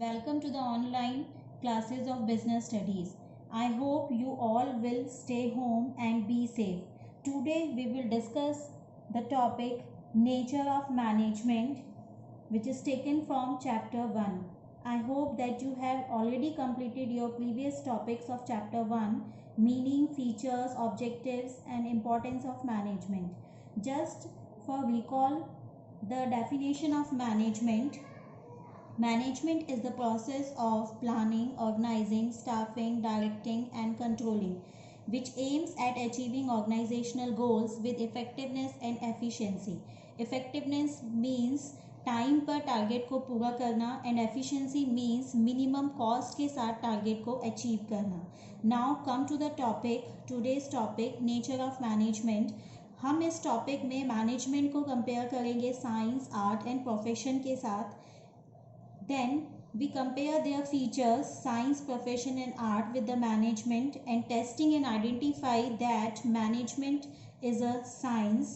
Welcome to the online classes of business studies. I hope you all will stay home and be safe. Today we will discuss the topic nature of management, which is taken from chapter 1. I hope that you have already completed your previous topics of chapter 1, meaning, features, objectives and importance of management. Just for recall, the definition of management. Management is the process of planning, organizing, staffing, directing and controlling, which aims at achieving organizational goals with effectiveness and efficiency. Effectiveness means time पर target को पूरा करना and efficiency means minimum cost के साथ target को achieve करना. Now come to the topic, today's topic nature of management. हम इस टॉपिक में मैनेजमेंट को कंपेयर करेंगे साइंस, आर्ट एंड प्रोफेशन के साथ. Then we compare their features, science, profession and art with the management and testing and identify that management is a science,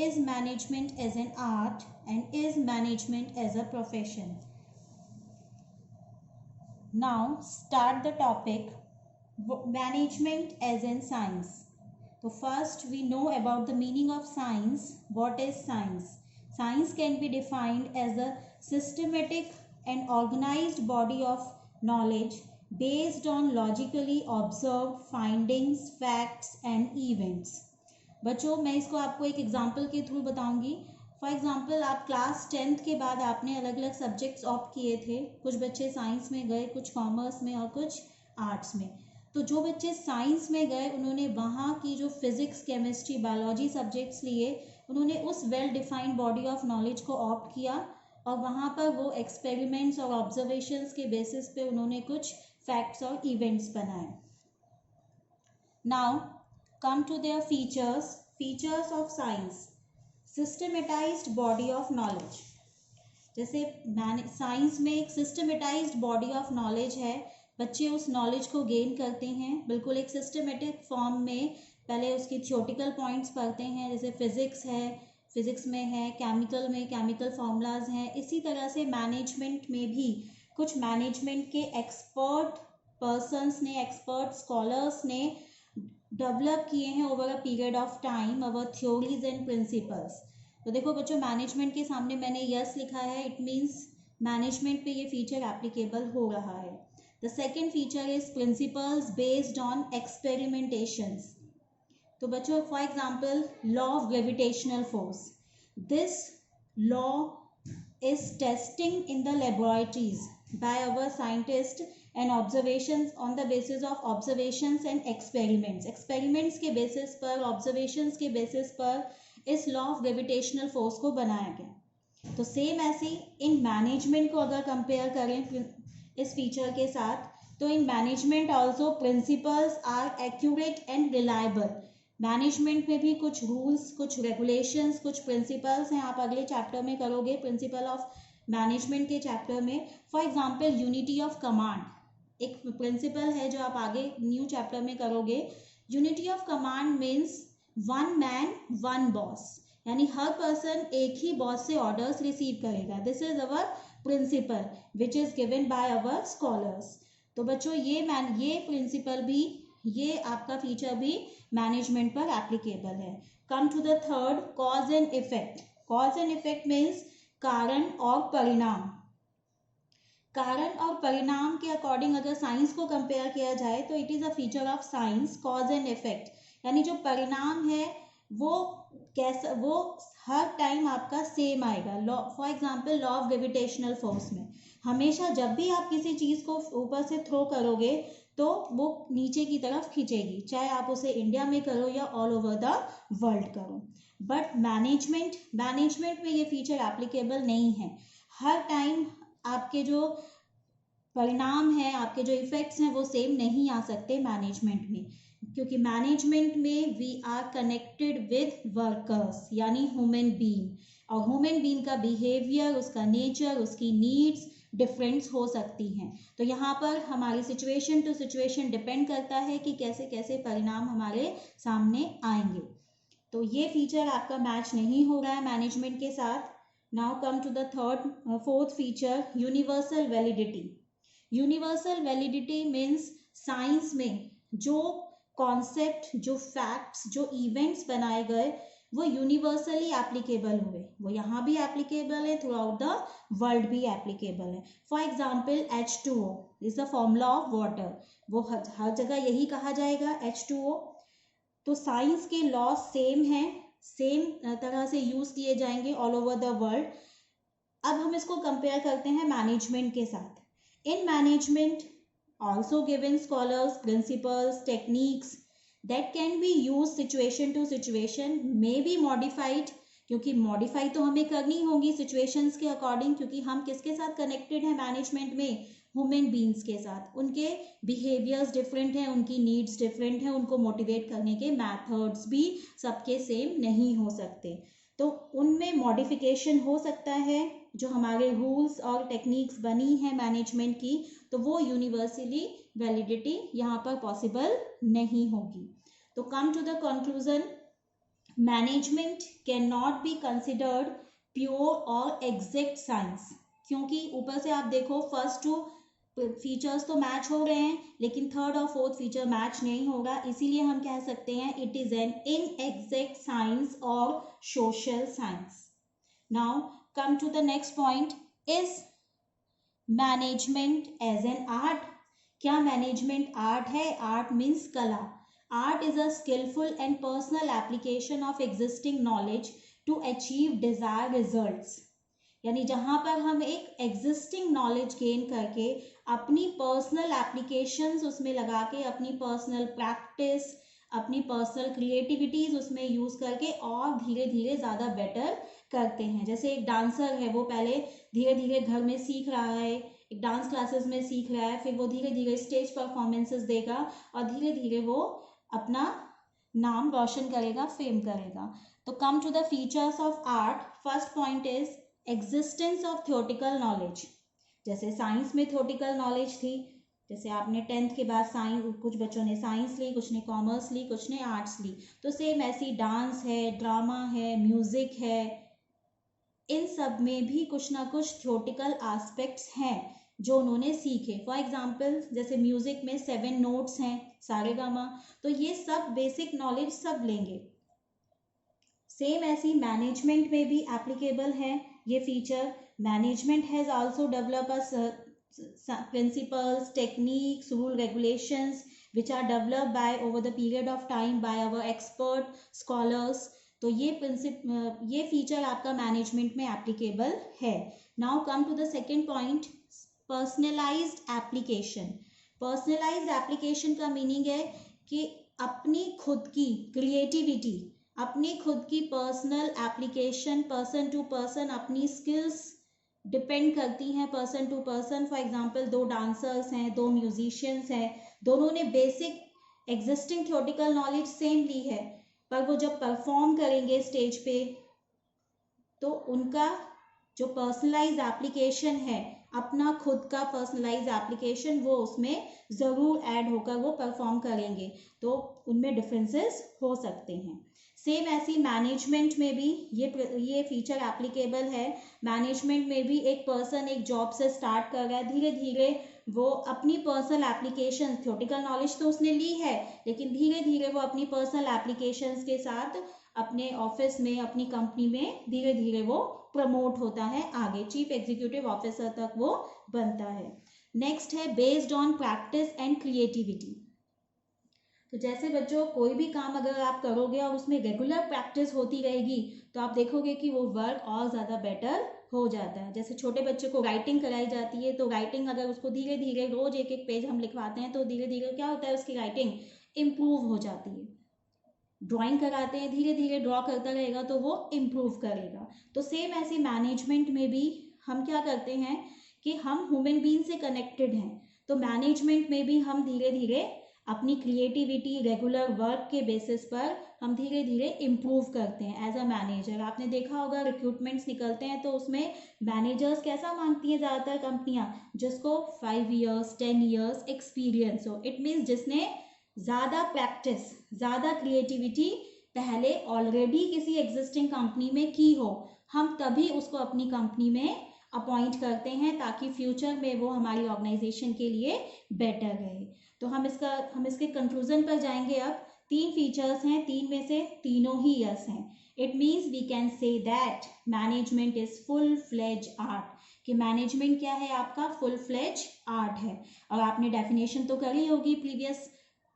is management as an art and is management as a profession. Now start the topic management as in science. So first we know about the meaning of science. What is science? Science can be defined as a systematic and organized body of knowledge based on logically observed findings, facts and events. बच्चों मैं इसको आपको एक example के through बताऊंगी. For example आप class 10th के बाद आपने अलग अलग सब्जेक्ट्स ऑप्ट किए थे. कुछ बच्चे साइंस में गए, कुछ कॉमर्स में और कुछ आर्ट्स में. तो जो बच्चे साइंस में गए उन्होंने वहाँ की जो फिजिक्स, केमिस्ट्री, बायोलॉजी सब्जेक्ट्स लिए, उन्होंने उस well defined body of knowledge को ऑप्ट किया और वहाँ पर वो एक्सपेरिमेंट्स और ऑब्जर्वेशंस के बेसिस पे उन्होंने कुछ फैक्ट्स और इवेंट्स बनाए. Now come to their features. Features of science. Systematized body of knowledge. जैसे साइंस में एक सिस्टमेटाइज्ड बॉडी ऑफ नॉलेज है. बच्चे उस नॉलेज को गेन करते हैं बिल्कुल एक सिस्टमेटिक फॉर्म में. पहले उसकी थ्योरेटिकल पॉइंट्स पढ़ते हैं, जैसे फिजिक्स है, फिजिक्स में है, केमिकल में केमिकल फार्मूलाज हैं. इसी तरह से मैनेजमेंट में भी कुछ मैनेजमेंट के एक्सपर्ट पर्सन्स ने, एक्सपर्ट स्कॉलर्स ने डेवलप किए हैं over a period of time our theories and principles. तो देखो बच्चों, मैनेजमेंट के सामने मैंने यस लिखा है, इट मीन्स मैनेजमेंट पे ये फीचर एप्लीकेबल हो रहा है. The second feature is principles based on experimentations. तो बच्चों for example law of gravitational force. This law is testing in the laboratories by our scientist and observations on the basis of observations and experiments. Experiments के basis पर, observations के basis पर इस law of gravitational force को बनाया गया. तो same ऐसे इन मैनेजमेंट को अगर कंपेयर करें इस फीचर के साथ, तो in management also principles are accurate and reliable. Management में भी कुछ रूल्स, कुछ रेगुलेशंस, कुछ प्रिंसिपल्स हैं. आप अगले चैप्टर में करोगे प्रिंसिपल ऑफ मैनेजमेंट के चैप्टर में. For example unity of command एक प्रिंसिपल है जो आप आगे न्यू चैप्टर में करोगे. Unity of command means one man one boss, यानी हर पर्सन एक ही बॉस से ऑर्डर्स रिसीव करेगा. This is our principal which is given by our scholars. तो बच्चों ये प्रिंसिपल भी, ये आपका फीचर भी मैनेजमेंट पर एप्लीकेबल है. Come to the third, cause and effect. Cause and effect means कारण और परिणाम. कारण और परिणाम के अकॉर्डिंग अगर साइंस को कंपेयर किया जाए तो it is a feature of science, cause and effect. यानी जो परिणाम है वो कैसा, वो हर टाइम आपका सेम आएगा. Law for example law of gravitational force में हमेशा जब भी आप किसी चीज़ को ऊपर से थ्रो करोगे तो वो नीचे की तरफ खींचेगी, चाहे आप उसे इंडिया में करो या ऑल ओवर द वर्ल्ड करो. बट मैनेजमेंट में ये फीचर एप्लीकेबल नहीं है. हर टाइम आपके जो परिणाम हैं, आपके जो इफेक्ट्स हैं वो सेम नहीं आ सकते मैनेजमेंट में, क्योंकि मैनेजमेंट में we are connected with workers यानी ह्यूमन बीइंग. और ह्यूमन बीइंग का बिहेवियर, उसका नेचर, उसकी नीड्स डिफरेंस हो सकती हैं. तो यहाँ पर हमारी सिचुएशन टू सिचुएशन डिपेंड करता है कि कैसे कैसे परिणाम हमारे सामने आएंगे. तो ये फीचर आपका मैच नहीं हो रहा है मैनेजमेंट के साथ. Now come to the fourth feature, universal validity. Universal validity means science में जो कॉन्सेप्ट, जो फैक्ट्स, जो इवेंट्स बनाए गए वो यूनिवर्सली एप्लीकेबल हुए. वो यहाँ भी एप्लीकेबल है, थ्रू आउट द वर्ल्ड भी एप्लीकेबल है. For example H2O is the formula of water. वो हर जगह यही कहा जाएगा H2O. तो साइंस के लॉ सेम हैं, सेम तरह से यूज किए जाएंगे ऑल ओवर द वर्ल्ड. अब हम इसको कंपेयर करते हैं मैनेजमेंट के साथ. In management also given scholars principles techniques that can be used situation to situation, may be modified, क्योंकि मॉडिफाई तो हमें करनी होगी सिचुएशंस के अकॉर्डिंग, क्योंकि हम किसके साथ कनेक्टेड हैं मैनेजमेंट में, ह्यूमन बींग्स के साथ. उनके बिहेवियर्स डिफरेंट हैं, उनकी नीड्स डिफरेंट हैं, उनको मोटिवेट करने के मैथड्स भी सबके सेम नहीं हो सकते. तो उनमें मॉडिफिकेशन हो सकता है. जो हमारे रूल्स और टेक्निक्स बनी है मैनेजमेंट की, तो वो यूनिवर्सली वैलिडिटी यहाँ पर पॉसिबल नहीं होगी. तो come to the conclusion, management cannot be considered pure और एग्जैक्ट साइंस. क्योंकि ऊपर से आप देखो फर्स्ट टू फीचर्स तो मैच हो रहे हैं, लेकिन थर्ड और फोर्थ फीचर मैच नहीं होगा. इसीलिए हम कह सकते हैं इट इज एन इनएग्जैक्ट साइंस और social science. Now come to the next point, is management as an art. क्या मैनेजमेंट आर्ट है? आर्ट मीन्स कला. Art is a skilful and personal application of existing knowledge to achieve desired results. यानी जहां पर हम एक existing knowledge gain करके अपनी पर्सनल एप्लीकेशंस उसमें लगा के, अपनी पर्सनल प्रैक्टिस, अपनी पर्सनल क्रिएटिविटीज उसमें यूज करके और धीरे धीरे ज़्यादा बेटर करते हैं. जैसे एक डांसर है, वो पहले धीरे धीरे घर में सीख रहा है, एक डांस क्लासेस में सीख रहा है, फिर वो धीरे धीरे स्टेज परफॉर्मेंसेस देगा और धीरे धीरे वो अपना नाम रोशन करेगा, फेम करेगा. तो come to the features of art. First point is existence of theoretical knowledge. जैसे साइंस में थ्योरेटिकल नॉलेज थी, जैसे आपने 10th के बाद साइंस, कुछ बच्चों ने साइंस ली, कुछ ने कॉमर्स ली, कुछ ने आर्ट्स ली. तो सेम ऐसी डांस है, ड्रामा है, म्यूजिक है, इन सब में भी कुछ ना कुछ थ्योरेटिकल एस्पेक्ट्स हैं जो उन्होंने सीखे. फॉर एग्जाम्पल जैसे म्यूजिक में 7 नोट्स हैं, सारेगामा. तो ये सब बेसिक नॉलेज सब लेंगे. सेम ऐसी मैनेजमेंट में भी एप्लीकेबल है ये feature. Management has also develop principles, techniques, rule, regulations which are developed by over the period of time by our expert scholars. तो ये फीचर आपका मैनेजमेंट में एप्लीकेबल है. Now come to the second point, personalized application. Personalized application का meaning है कि अपनी खुद की क्रिएटिविटी, अपनी खुद की personal application, person to person अपनी स्किल्स डिपेंड करती हैं person to person. For example 2 dancers हैं, 2 म्यूजिशियंस हैं, दोनों ने basic existing theoretical knowledge same ली है, पर वो जब परफॉर्म करेंगे स्टेज पे तो उनका जो पर्सनलाइज एप्लीकेशन है, अपना खुद का पर्सनलाइज एप्लीकेशन, वो उसमें ज़रूर ऐड होकर वो परफॉर्म करेंगे. तो उनमें डिफरेंसेस हो सकते हैं. सेम ऐसी मैनेजमेंट में भी ये फीचर एप्लीकेबल है. मैनेजमेंट में भी एक पर्सन एक जॉब से स्टार्ट कर रहा है, धीरे धीरे वो अपनी पर्सनल एप्लीकेशन, थ्योरेटिकल नॉलेज तो उसने ली है, लेकिन धीरे धीरे वो अपनी पर्सनल एप्लीकेशंस के साथ अपने ऑफिस में, अपनी कंपनी में धीरे धीरे वो प्रमोट होता है आगे, चीफ एग्जीक्यूटिव ऑफिसर तक वो बनता है. नेक्स्ट है based on practice and creativity. तो जैसे बच्चों कोई भी काम अगर आप करोगे और उसमें रेगुलर प्रैक्टिस होती रहेगी तो आप देखोगे कि वो वर्क और ज़्यादा बेटर हो जाता है. जैसे छोटे बच्चे को राइटिंग कराई जाती है, तो राइटिंग अगर उसको धीरे धीरे रोज एक एक पेज हम लिखवाते हैं तो धीरे धीरे क्या होता है, उसकी राइटिंग इम्प्रूव हो जाती है. ड्राइंग कराते हैं, धीरे धीरे ड्रॉ करता रहेगा तो वो इम्प्रूव करेगा. तो सेम ऐसे मैनेजमेंट में भी हम क्या करते हैं कि हम ह्यूमन बीइंग से कनेक्टेड हैं, तो मैनेजमेंट में भी हम धीरे धीरे अपनी क्रिएटिविटी, रेगुलर वर्क के बेसिस पर हम धीरे धीरे इम्प्रूव करते हैं एज अ मैनेजर. आपने देखा होगा रिक्रूटमेंट्स निकलते हैं तो उसमें मैनेजर्स कैसा मांगती हैं ज़्यादातर कंपनियां, जिसको 5 years 10 years एक्सपीरियंस हो. इट मीन्स जिसने ज़्यादा प्रैक्टिस, ज़्यादा क्रिएटिविटी पहले ऑलरेडी किसी एग्जिस्टिंग कंपनी में की हो. हम तभी उसको अपनी कंपनी में अपॉइंट करते हैं ताकि फ्यूचर में वो हमारी ऑर्गेनाइजेशन के लिए बेटर रहे। तो हम इसके कंक्लूजन पर जाएंगे। अब 3 फीचर्स हैं, 3 में से तीनों ही यस हैं। It means we can say that management is full fledge art, कि मैनेजमेंट क्या है आपका, फुल फ्लेज आर्ट है। और आपने डेफिनेशन तो करी होगी प्रीवियस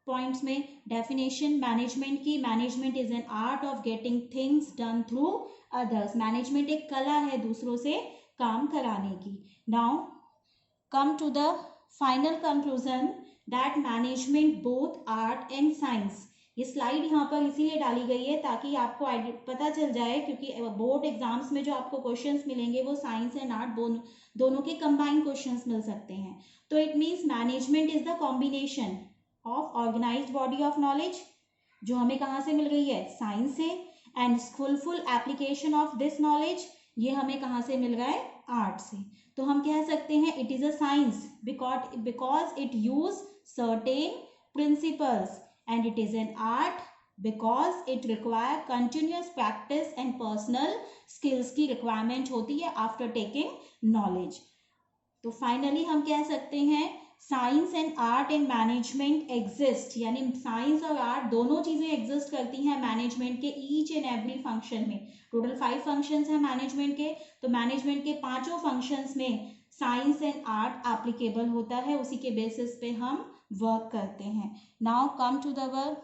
पॉइंट्स में। डेफिनेशन मैनेजमेंट की, management is an art of getting things done through others. Management एक कला है दूसरों से काम कराने की। Now come to the final conclusion that management both art and science. ये स्लाइड यहाँ पर इसीलिए डाली गई है ताकि आपको पता चल जाए, क्योंकि बोर्ड एग्जाम्स में जो आपको क्वेश्चंस मिलेंगे वो साइंस एंड आर्ट दोनों के कंबाइंड क्वेश्चंस मिल सकते हैं। तो it means management is the combination of organised body of knowledge, जो हमें कहाँ से मिल रही है, साइंस से, and skilful application of this knowledge, ये हमें कहाँ से मिल रहा है, आर्ट से। तो हम कह सकते हैं it is a science because it use certain principles, and it is an art because it require continuous practice and personal skills की रिक्वायरमेंट होती है आफ्टर टेकिंग नॉलेज। तो फाइनली हम कह सकते हैं science and art in management exist, यानी science और आर्ट दोनों चीजें एग्जिस्ट करती हैं मैनेजमेंट के ईच एंड एवरी फंक्शन में। टोटल 5 फंक्शंस हैं मैनेजमेंट के, तो मैनेजमेंट के 5 फंक्शंस में साइंस एंड आर्ट एप्लीकेबल होता है, उसी के बेसिस पे हम वर्क करते हैं। Now come to the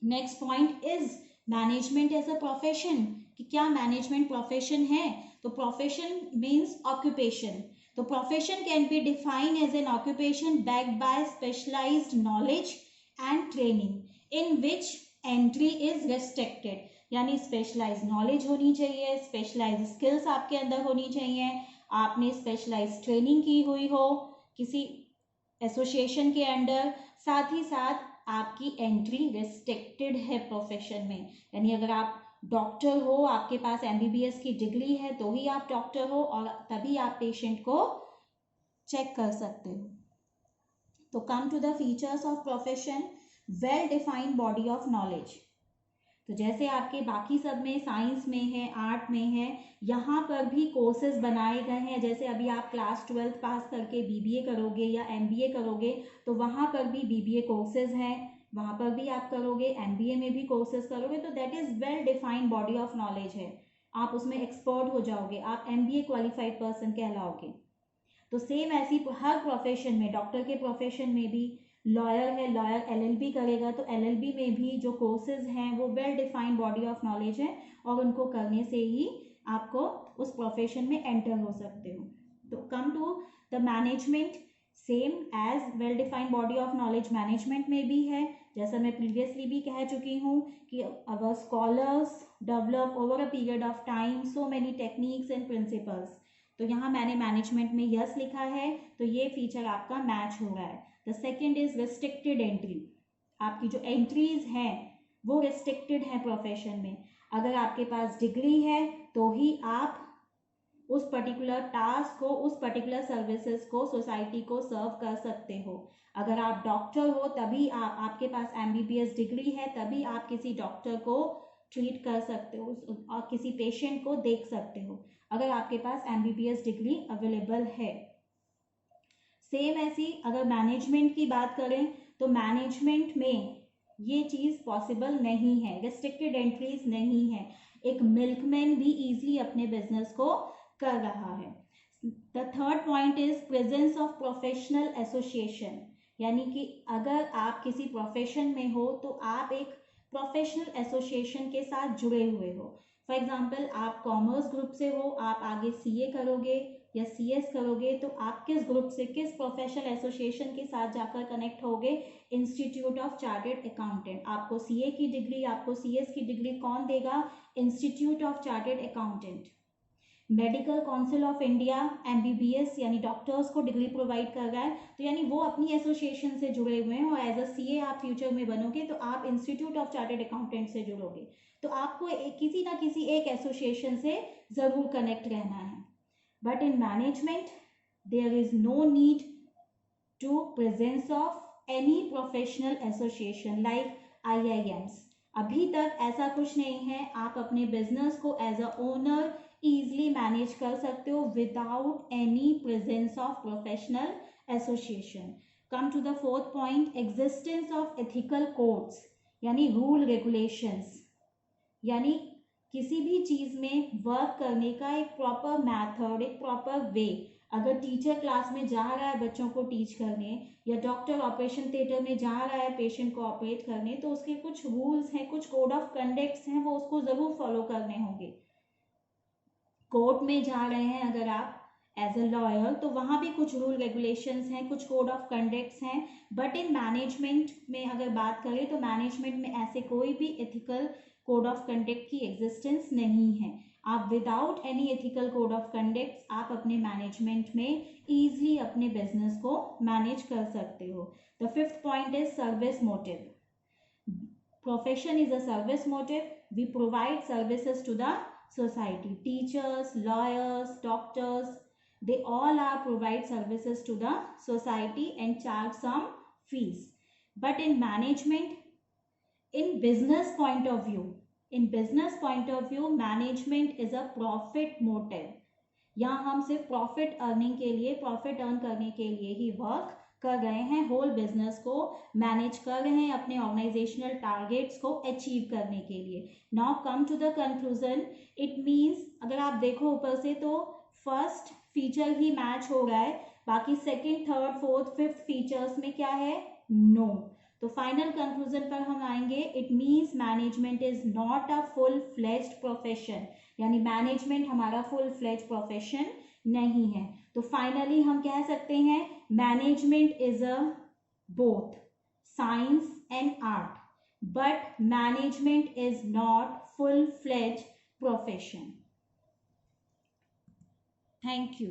next point, is management as a profession, कि क्या मैनेजमेंट प्रोफेशन है। तो प्रोफेशन मीन्स ऑक्यूपेशन। तो profession can be defined as an occupation backed by specialised knowledge and training in which entry is restricted, यानी specialised knowledge होनी चाहिए, specialised skills आपके अंदर होनी चाहिए, आपने स्पेशलाइज्ड ट्रेनिंग की हुई हो किसी एसोसिएशन के अंडर, साथ ही साथ आपकी एंट्री रेस्ट्रिक्टेड है प्रोफेशन में। यानी अगर आप डॉक्टर हो, आपके पास एमबीबीएस की डिग्री है तो ही आप डॉक्टर हो, और तभी आप पेशेंट को चेक कर सकते हो। तो come to the features of profession, well defined body of knowledge. तो जैसे आपके बाकी सब में, साइंस में है, आर्ट में है, यहाँ पर भी कोर्सेज बनाए गए हैं। जैसे अभी आप क्लास 12 पास करके बीबीए करोगे या एमबीए करोगे, तो वहाँ पर भी बीबीए कोर्सेज हैं, वहाँ पर भी आप करोगे, एमबीए में भी कोर्सेज करोगे, तो that is well defined body of knowledge है, आप उसमें एक्सपर्ट हो जाओगे, आप एमबीए क्वालिफाइड पर्सन कहलाओगे। तो सेम ऐसी हर प्रोफेशन में, डॉक्टर के प्रोफेशन में भी, लॉयर है, लॉयर एलएलबी करेगा तो एलएलबी में भी जो कोर्सेज हैं वो well defined body of knowledge है, और उनको करने से ही आपको उस प्रोफेशन में एंटर हो सकते हो। तो come to the management, same as well defined body of knowledge management में भी है। जैसा मैं प्रीवियसली भी कह चुकी हूँ कि our scholars develop over a period of time so many techniques and principles. तो यहाँ मैंने मैनेजमेंट में यस लिखा है, तो ये फीचर आपका मैच हो रहा है। The second is restricted entry, आपकी जो एंट्रीज हैं वो रिस्ट्रिक्टेड है प्रोफेशन में। अगर आपके पास डिग्री है तो ही आप उस पर्टिकुलर टास्क को, उस पर्टिकुलर सर्विसेज को, सोसाइटी को सर्व कर सकते हो। अगर आप डॉक्टर हो तभी आपके पास एमबीबीएस डिग्री है तभी आप किसी डॉक्टर को ट्रीट कर सकते हो और किसी पेशेंट को देख सकते हो, अगर आपके पास एमबीबीएस डिग्री अवेलेबल है। सेम ऐसी अगर मैनेजमेंट की बात करें तो मैनेजमेंट में ये चीज़ पॉसिबल नहीं है, रिस्ट्रिक्टेड एंट्रीज नहीं है। एक मिल्कमैन भी इजीली अपने बिजनेस को कर रहा है। The third point is presence of professional association, यानी कि अगर आप किसी प्रोफेशन में हो तो आप एक प्रोफेशनल एसोसिएशन के साथ जुड़े हुए हो। फॉर एग्जाम्पल आप कॉमर्स ग्रुप से हो, आप आगे सीए करोगे या सीएस करोगे, तो आप किस ग्रुप से, किस प्रोफेशनल एसोसिएशन के साथ जाकर कनेक्ट होगे, इंस्टीट्यूट ऑफ चार्टर्ड अकाउंटेंट। आपको सीए की डिग्री, आपको सीएस की डिग्री कौन देगा, institute of chartered accountant. Medical council of India MBBS यानी डॉक्टर्स को डिग्री प्रोवाइड कर रहा है, तो यानी वो अपनी एसोसिएशन से जुड़े हुए हैं, और एज अ सीए आप फ्यूचर में बनोगे तो आप इंस्टीट्यूट ऑफ चार्टर्ड अकाउंटेंट से जुड़ोगे। तो आपको किसी ना किसी एक एसोसिएशन से ज़रूर कनेक्ट रहना है। But in management there is no need to presence of any professional association like IIMs। अभी तक ऐसा कुछ नहीं है, आप अपने बिजनेस को as a owner easily manage कर सकते हो without any presence of professional association. Come to the fourth point, existence of ethical codes यानी रूल रेगुलेशंस, यानी किसी भी चीज़ में वर्क करने का एक प्रॉपर मैथड, एक प्रॉपर वे. अगर टीचर क्लास में जा रहा है बच्चों को टीच करने, या डॉक्टर ऑपरेशन थिएटर में जा रहा है पेशेंट को ऑपरेट करने, तो उसके कुछ रूल्स हैं, कुछ कोड ऑफ कंडक्ट्स हैं, वो उसको ज़रूर फॉलो करने होंगे. कोर्ट में जा रहे हैं अगर आप एज अ लॉयर, तो वहाँ भी कुछ रूल रेगुलेशंस हैं, कुछ कोड ऑफ कंडक्ट्स हैं. बट इन मैनेजमेंट में अगर बात करें तो मैनेजमेंट में ऐसे कोई भी एथिकल कोड ऑफ कंडक्ट की एग्जिस्टेंस नहीं है. आप without any ethical code of conducts आप अपने मैनेजमेंट में ईजिली अपने बिजनेस को मैनेज कर सकते हो. The fifth point is service motive. Profession is a service motive. We provide services to the society. Teachers, lawyers, doctors, they all are provide services to the society and charge some fees. But in management, in business point of view, management is a profit motive. यहाँ हम सिर्फ profit earning के लिए, profit earn करने के लिए ही work कर रहे हैं, होल बिजनेस को मैनेज कर रहे हैं, अपने ऑर्गेनाइजेशनल टारगेट्स को अचीव करने के लिए. Now come to the conclusion. It means अगर आप देखो ऊपर से तो फर्स्ट फीचर ही मैच हो रहा है, बाकी second, third, fourth, fifth features में क्या है? नो. तो फाइनल कंक्लूजन पर हम आएंगे. It means management is not a full fledged profession, यानी मैनेजमेंट हमारा फुल फ्लेज्ड प्रोफेशन नहीं है. तो फाइनली हम कह सकते हैं management is a both science and art, but management is not full fledged profession. Thank you.